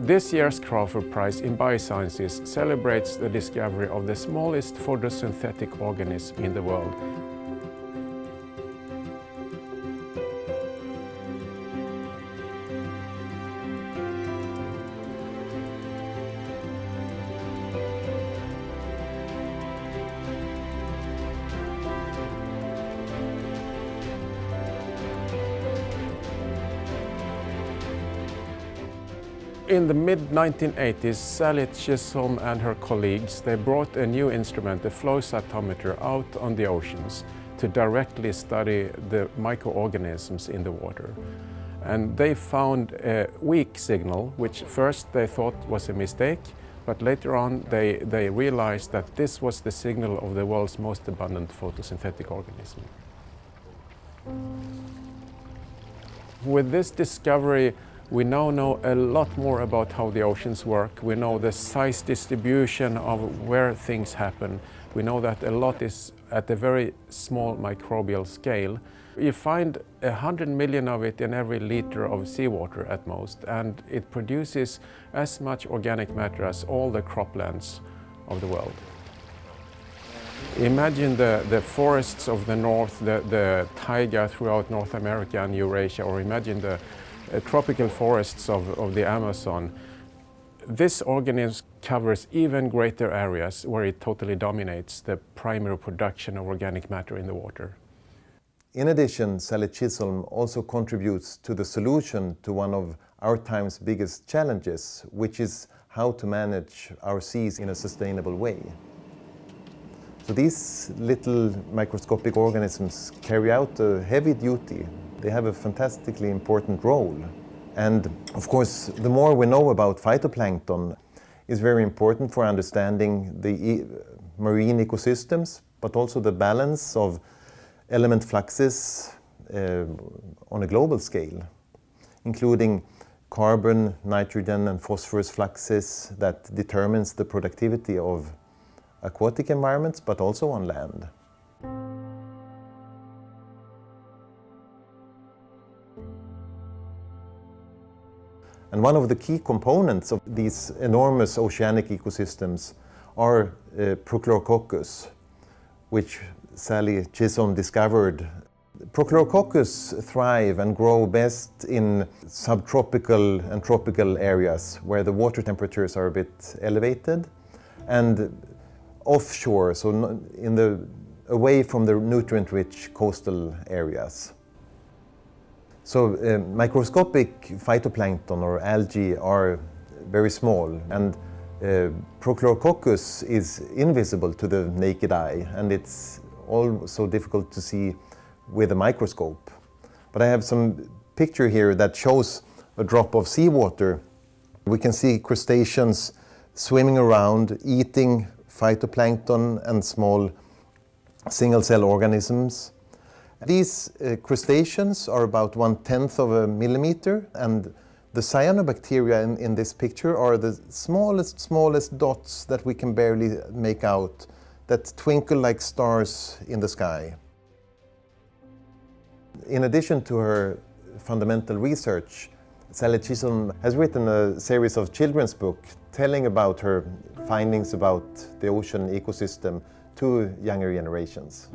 This year's Crafoord Prize in Biosciences celebrates the discovery of the smallest photosynthetic organism in the world. In the mid-1980s, Sallie Chisholm and her colleagues, they brought a new instrument, the flow cytometer, out on the oceans to directly study the microorganisms in the water. And they found a weak signal, which first they thought was a mistake, but later on they realized that this was the signal of the world's most abundant photosynthetic organism. With this discovery, we now know a lot more about how the oceans work. We know the size distribution of where things happen. We know that a lot is at a very small microbial scale. You find 100 million of it in every liter of seawater at most, and it produces as much organic matter as all the croplands of the world. Imagine the forests of the north, the taiga throughout North America and Eurasia, or imagine the tropical forests of the Amazon. This organism covers even greater areas where it totally dominates the primary production of organic matter in the water. In addition, Sallie Chisholm also contributes to the solution to one of our time's biggest challenges, which is how to manage our seas in a sustainable way. So these little microscopic organisms carry out a heavy duty. They have a fantastically important role. And of course, the more we know about phytoplankton is very important for understanding the marine ecosystems, but also the balance of element fluxes on a global scale, including carbon, nitrogen and phosphorus fluxes that determines the productivity of aquatic environments, but also on land. And one of the key components of these enormous oceanic ecosystems are Prochlorococcus, which Sallie Chisholm discovered. Prochlorococcus thrive and grow best in subtropical and tropical areas where the water temperatures are a bit elevated, and offshore, so away from the nutrient-rich coastal areas. So microscopic phytoplankton or algae are very small, and Prochlorococcus is invisible to the naked eye, and it's also difficult to see with a microscope. But I have some picture here that shows a drop of seawater. We can see crustaceans swimming around, eating phytoplankton and small single-cell organisms. These crustaceans are about 1/10 of a millimeter, and the cyanobacteria in this picture are the smallest dots that we can barely make out, that twinkle like stars in the sky. In addition to her fundamental research, Sallie Chisholm has written a series of children's books telling about her findings about the ocean ecosystem to younger generations.